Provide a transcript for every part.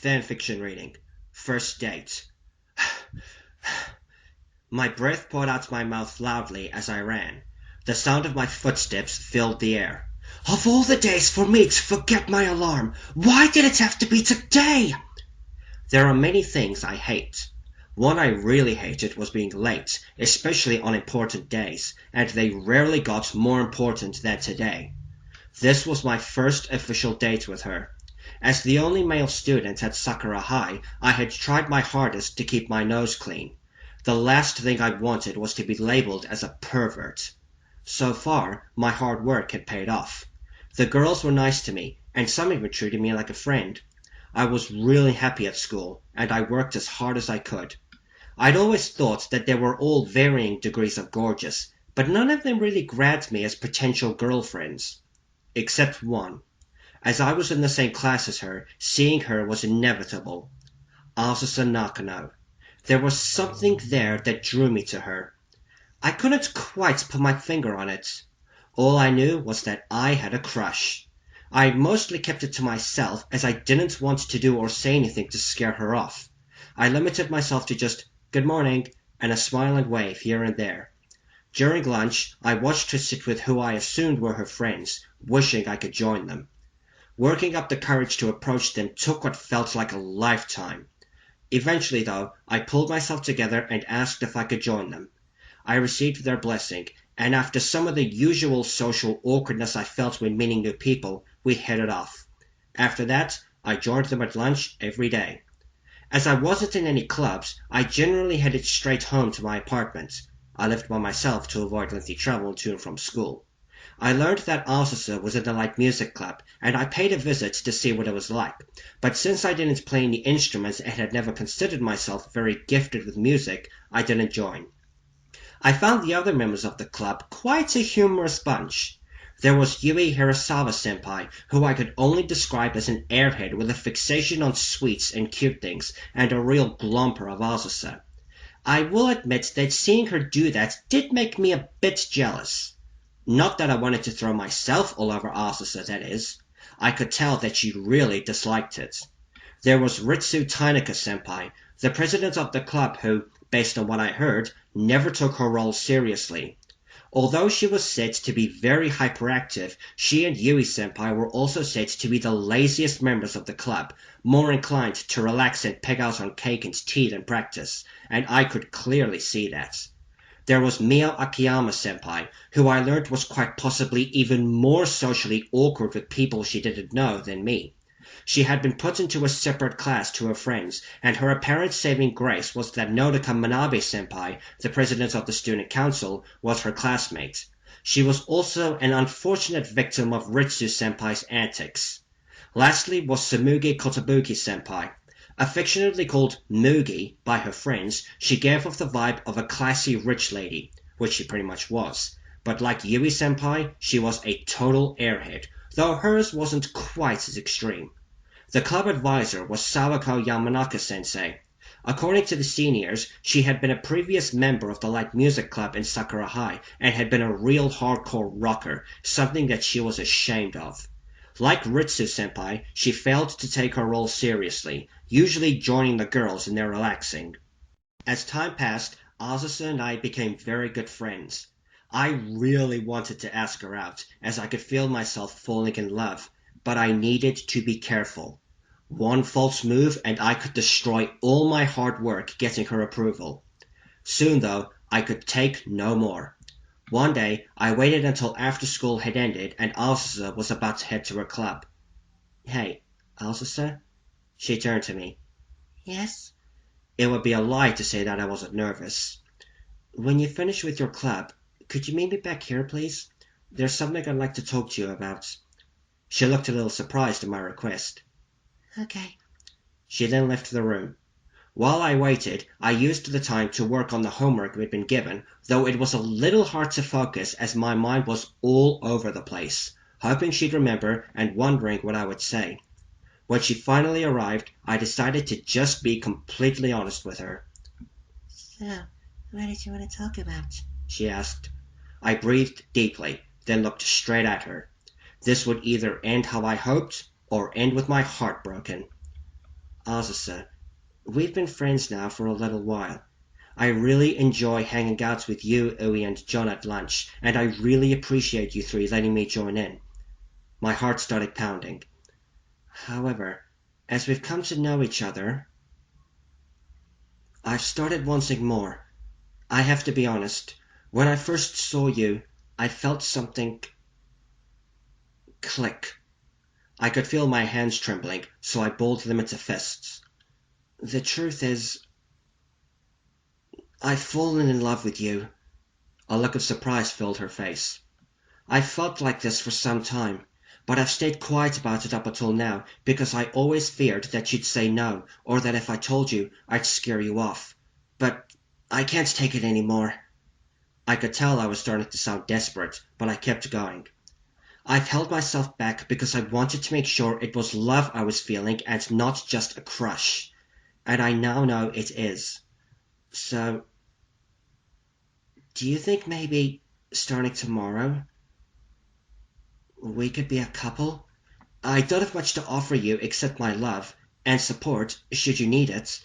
Fanfiction Reading. First date. My breath poured out my mouth loudly as I ran. The sound of my footsteps filled the air. Of all the days for me to forget my alarm, why did it have to be today? There are many things I hate. One I really hated was being late, especially on important days, and they rarely got more important than today. This was my first official date with her. As the only male student at Sakura High, I had tried my hardest to keep my nose clean. The last thing I wanted was to be labeled as a pervert. So far, my hard work had paid off. The girls were nice to me, and some even treated me like a friend. I was really happy at school, and I worked as hard as I could. I'd always thought that they were all varying degrees of gorgeous, but none of them really grabbed me as potential girlfriends. Except one. As I was in the same class as her, seeing her was inevitable. Azusa Nakano. There was something there that drew me to her. I couldn't quite put my finger on it. All I knew was that I had a crush. I mostly kept it to myself as I didn't want to do or say anything to scare her off. I limited myself to just, "Good morning," and a smile and wave here and there. During lunch, I watched her sit with who I assumed were her friends, wishing I could join them. Working up the courage to approach them took what felt like a lifetime. Eventually, though, I pulled myself together and asked if I could join them. I received their blessing, and after some of the usual social awkwardness I felt when meeting new people, we hit it off. After that, I joined them at lunch every day. As I wasn't in any clubs, I generally headed straight home to my apartment. I lived by myself to avoid lengthy travel to and from school. I learned that Azusa was in the light music club, and I paid a visit to see what it was like, but since I didn't play any instruments and had never considered myself very gifted with music, I didn't join. I found the other members of the club quite a humorous bunch. There was Yui Hirasawa-senpai, who I could only describe as an airhead with a fixation on sweets and cute things, and a real glomper of Azusa. I will admit that seeing her do that did make me a bit jealous. Not that I wanted to throw myself all over Azusa, that is. I could tell that she really disliked it. There was Ritsu Tainaka-senpai, the president of the club who, based on what I heard, never took her role seriously. Although she was said to be very hyperactive, she and Yui-senpai were also said to be the laziest members of the club, more inclined to relax and peg out on cake and tea than practice, and I could clearly see that. There was Mio Akiyama-senpai, who I learned was quite possibly even more socially awkward with people she didn't know than me. She had been put into a separate class to her friends, and her apparent saving grace was that Nodoka Manabe-senpai, the president of the student council, was her classmate. She was also an unfortunate victim of Ritsu-senpai's antics. Lastly was Sumugi Kotobuki-senpai. Affectionately called Mugi by her friends, she gave off the vibe of a classy rich lady, which she pretty much was. But like Yui-senpai, she was a total airhead, though hers wasn't quite as extreme. The club advisor was Sawako Yamanaka-sensei. According to the seniors, she had been a previous member of the light music club in Sakura High and had been a real hardcore rocker, something that she was ashamed of. Like Ritsu-senpai, she failed to take her role seriously, usually joining the girls in their relaxing. As time passed, Azusa and I became very good friends. I really wanted to ask her out, as I could feel myself falling in love, but I needed to be careful. One false move and I could destroy all my hard work getting her approval. Soon, though, I could take no more. One day, I waited until after school had ended and Azusa was about to head to her club. "Hey, Azusa?" She turned to me. "Yes?" It would be a lie to say that I wasn't nervous. "When you finish with your club, could you meet me back here, please? There's something I'd like to talk to you about." She looked a little surprised at my request. "Okay." She then left the room. While I waited, I used the time to work on the homework we'd been given, though it was a little hard to focus as my mind was all over the place, hoping she'd remember and wondering what I would say. When she finally arrived, I decided to just be completely honest with her. "So, what did you want to talk about?" she asked. I breathed deeply, then looked straight at her. This would either end how I hoped, or end with my heart broken. Azusa, we've been friends now for a little while. I really enjoy hanging out with you, Ui, and John at lunch, and I really appreciate you three letting me join in. My heart started pounding. However, as we've come to know each other, I've started wanting more. I have to be honest. When I first saw you, I felt something click. I could feel my hands trembling, so I balled them into fists. The truth is, I've fallen in love with you. A look of surprise filled her face. I've felt like this for some time, but I've stayed quiet about it up until now because I always feared that you'd say no, or that if I told you, I'd scare you off. But I can't take it anymore. I could tell I was starting to sound desperate, but I kept going. I've held myself back because I wanted to make sure it was love I was feeling and not just a crush. And I now know it is. So, do you think maybe, starting tomorrow, we could be a couple? I don't have much to offer you except my love, and support, should you need it.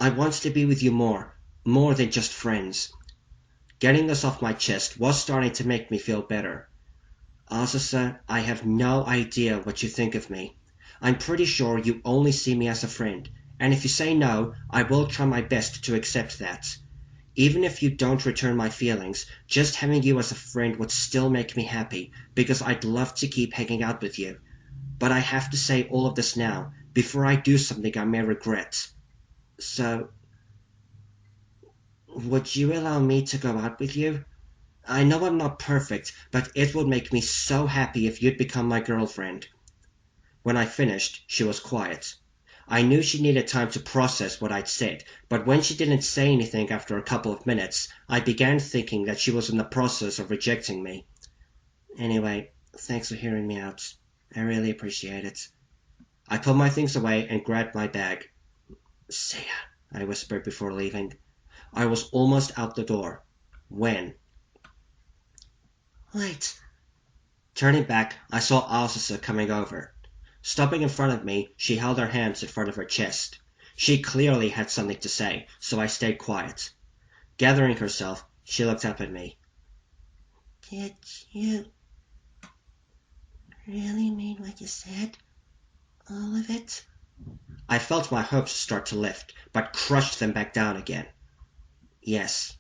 I want to be with you more than just friends. Getting this off my chest was starting to make me feel better. Azusa, I have no idea what you think of me. I'm pretty sure you only see me as a friend, and if you say no, I will try my best to accept that. Even if you don't return my feelings, just having you as a friend would still make me happy, because I'd love to keep hanging out with you. But I have to say all of this now, before I do something I may regret. So, would you allow me to go out with you? I know I'm not perfect, but it would make me so happy if you'd become my girlfriend. When I finished, she was quiet. I knew she needed time to process what I'd said, but when she didn't say anything after a couple of minutes, I began thinking that she was in the process of rejecting me. Anyway, thanks for hearing me out. I really appreciate it. I put my things away and grabbed my bag. See ya, I whispered before leaving. I was almost out the door. When? Wait. Turning back, I saw Azusa coming over. Stopping in front of me, she held her hands in front of her chest. She clearly had something to say, so I stayed quiet. Gathering herself, she looked up at me. Did you really mean what you said? All of it? I felt my hopes start to lift, but crushed them back down again. Yes,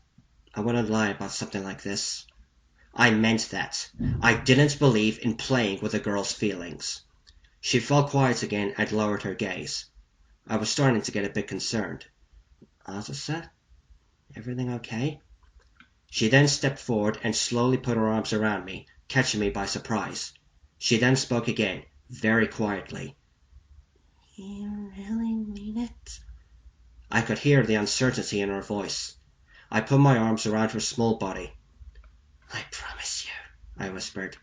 I wouldn't lie about something like this. I meant that. I didn't believe in playing with a girl's feelings. She fell quiet again and lowered her gaze. I was starting to get a bit concerned. Azusa? Everything okay? She then stepped forward and slowly put her arms around me, catching me by surprise. She then spoke again, very quietly. You really mean it? I could hear the uncertainty in her voice. I put my arms around her small body. I promise you, I whispered.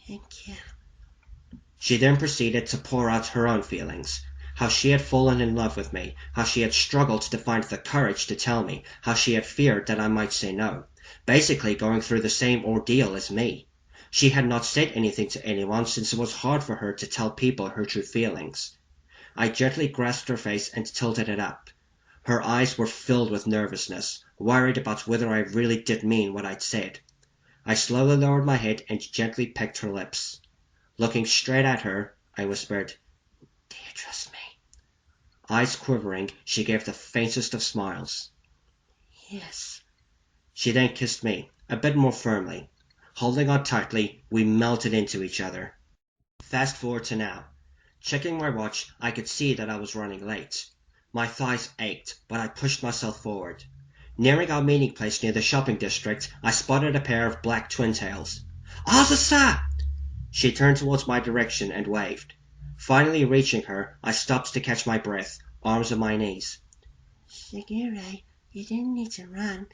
Thank you. She then proceeded to pour out her own feelings. How she had fallen in love with me, how she had struggled to find the courage to tell me, how she had feared that I might say no, basically going through the same ordeal as me. She had not said anything to anyone since it was hard for her to tell people her true feelings. I gently grasped her face and tilted it up. Her eyes were filled with nervousness, worried about whether I really did mean what I'd said. I slowly lowered my head and gently pecked her lips. Looking straight at her, I whispered, Do you trust me? Eyes quivering, she gave the faintest of smiles. Yes. She then kissed me, a bit more firmly. Holding on tightly, we melted into each other. Fast forward to now. Checking my watch, I could see that I was running late. My thighs ached, but I pushed myself forward. Nearing our meeting place near the shopping district, I spotted a pair of black twin-tails. Azusa! She turned towards my direction and waved. Finally reaching her, I stopped to catch my breath, arms on my knees. Shigure, you didn't need to run.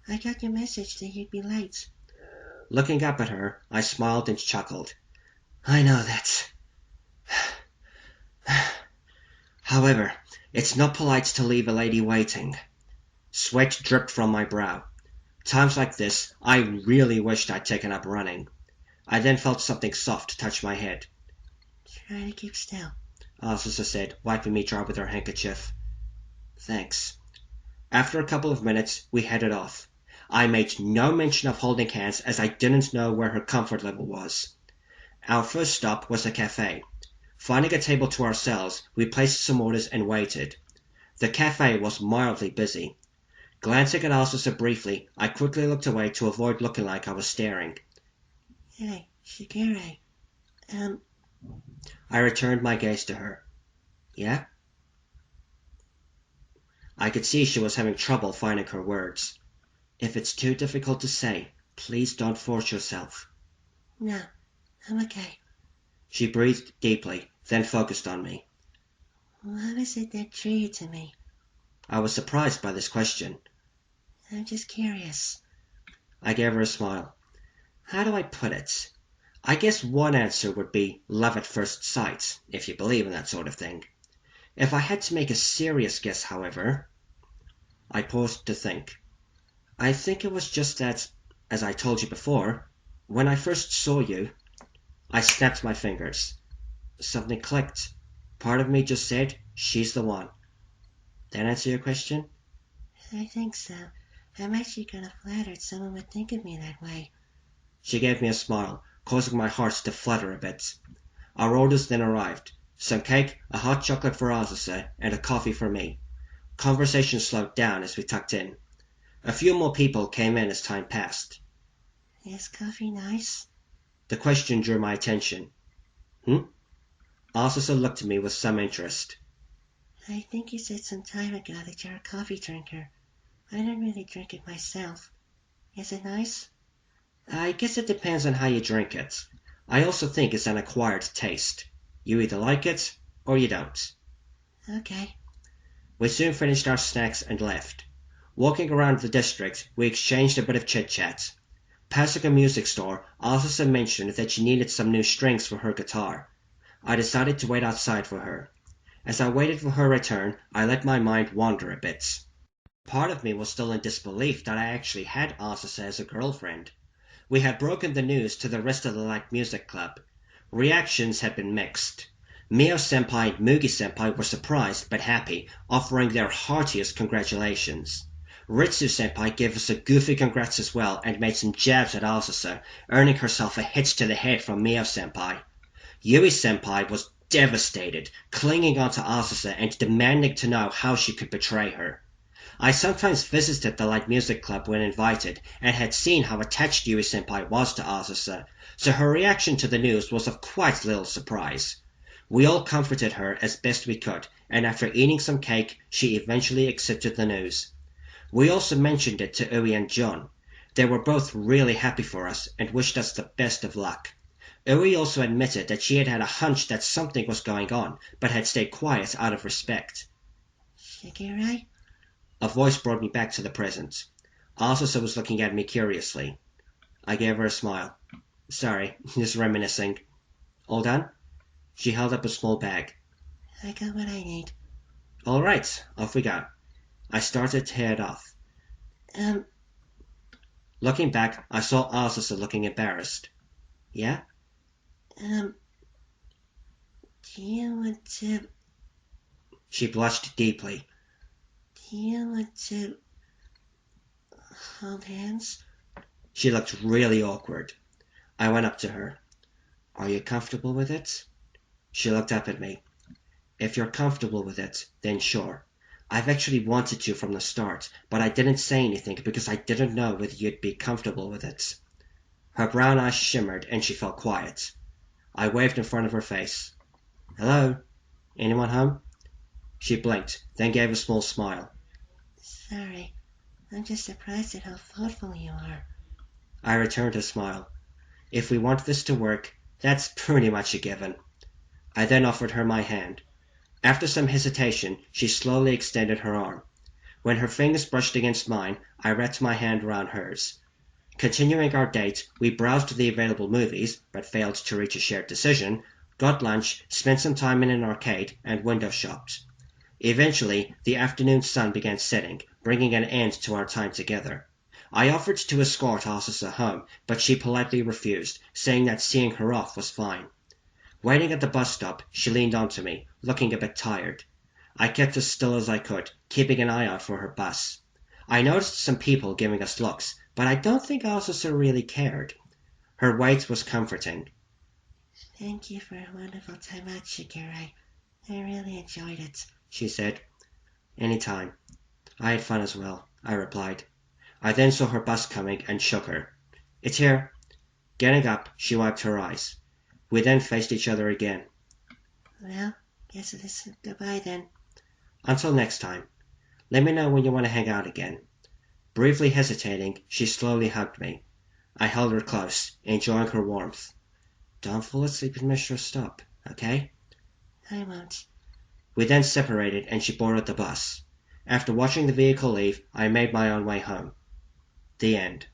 I got your message that you'd be late. Looking up at her, I smiled and chuckled. I know that. However, it's not polite to leave a lady waiting. Sweat dripped from my brow. Times like this, I really wished I'd taken up running. I then felt something soft touch my head. Try to keep still. Azusa said, wiping me dry with her handkerchief. Thanks. After a couple of minutes, we headed off. I made no mention of holding hands as I didn't know where her comfort level was. Our first stop was a cafe. Finding a table to ourselves, we placed some orders and waited. The cafe was mildly busy. Glancing at Azusa briefly, I quickly looked away to avoid looking like I was staring. Hey, Shigure. I returned my gaze to her. Yeah? I could see she was having trouble finding her words. If it's too difficult to say, please don't force yourself. No, I'm okay. She breathed deeply, then focused on me. What is it that drew you to me? I was surprised by this question. I'm just curious. I gave her a smile. How do I put it? I guess one answer would be love at first sight, if you believe in that sort of thing. If I had to make a serious guess, however... I paused to think. I think it was just that, as I told you before, when I first saw you... I snapped my fingers. Something clicked. Part of me just said, she's the one. That answer your question? I think so. I'm actually kind of flattered someone would think of me that way. She gave me a smile, causing my heart to flutter a bit. Our orders then arrived. Some cake, a hot chocolate for Azusa, and a coffee for me. Conversation slowed down as we tucked in. A few more people came in as time passed. Is coffee nice? The question drew my attention. Azusa looked at me with some interest. I think you said some time ago that you're a coffee drinker. I don't really drink it myself. Is it nice? I guess it depends on how you drink it. I also think it's an acquired taste. You either like it, or you don't. Okay. We soon finished our snacks and left. Walking around the district, we exchanged a bit of chit-chat. Passing a music store, Azusa mentioned that she needed some new strings for her guitar. I decided to wait outside for her. As I waited for her return, I let my mind wander a bit. Part of me was still in disbelief that I actually had Azusa as a girlfriend. We had broken the news to the rest of the light music club. Reactions had been mixed. Mio-senpai and Mugi-senpai were surprised but happy, offering their heartiest congratulations. Ritsu-senpai gave us a goofy congrats as well and made some jabs at Azusa, earning herself a hit to the head from Mio-senpai. Yui-senpai was devastated, clinging onto Azusa and demanding to know how she could betray her. I sometimes visited the light music club when invited, and had seen how attached Yui-senpai was to Azusa, so her reaction to the news was of quite little surprise. We all comforted her as best we could, and after eating some cake, she eventually accepted the news. We also mentioned it to Ui and John. They were both really happy for us, and wished us the best of luck. Ui also admitted that she had had a hunch that something was going on, but had stayed quiet out of respect. Shigure? A voice brought me back to the present. Azusa was looking at me curiously. I gave her a smile. Sorry, just reminiscing. All done? She held up a small bag. I got what I need. All right, off we go. I started to head off. Looking back, I saw Azusa looking embarrassed. Yeah? Do you want to... She blushed deeply. Do you want to... hold hands? She looked really awkward. I went up to her. Are you comfortable with it? She looked up at me. If you're comfortable with it, then sure. I've actually wanted to from the start, but I didn't say anything because I didn't know whether you'd be comfortable with it. Her brown eyes shimmered and she fell quiet. I waved in front of her face. Hello? Anyone home? She blinked, then gave a small smile. Sorry. I'm just surprised at how thoughtful you are. I returned her smile. If we want this to work, that's pretty much a given. I then offered her my hand. After some hesitation, she slowly extended her arm. When her fingers brushed against mine, I wrapped my hand around hers. Continuing our date, we browsed the available movies, but failed to reach a shared decision, got lunch, spent some time in an arcade, and window shopped. Eventually, the afternoon sun began setting, bringing an end to our time together. I offered to escort Azusa home, but she politely refused, saying that seeing her off was fine. Waiting at the bus stop, she leaned onto me, looking a bit tired. I kept as still as I could, keeping an eye out for her bus. I noticed some people giving us looks, but I don't think Azusa really cared. Her weight was comforting. Thank you for a wonderful time out, Shigure. I really enjoyed it, She said. Anytime. I had fun as well, I replied. I then saw her bus coming and shook her. It's here. Getting up, she wiped her eyes. We then faced each other again. Well, guess it is goodbye then. Until next time. Let me know when you want to hang out again. Briefly hesitating, she slowly hugged me. I held her close, enjoying her warmth. Don't fall asleep and miss your stop, okay? I won't. We then separated and she boarded the bus. After watching the vehicle leave, I made my own way home. The end.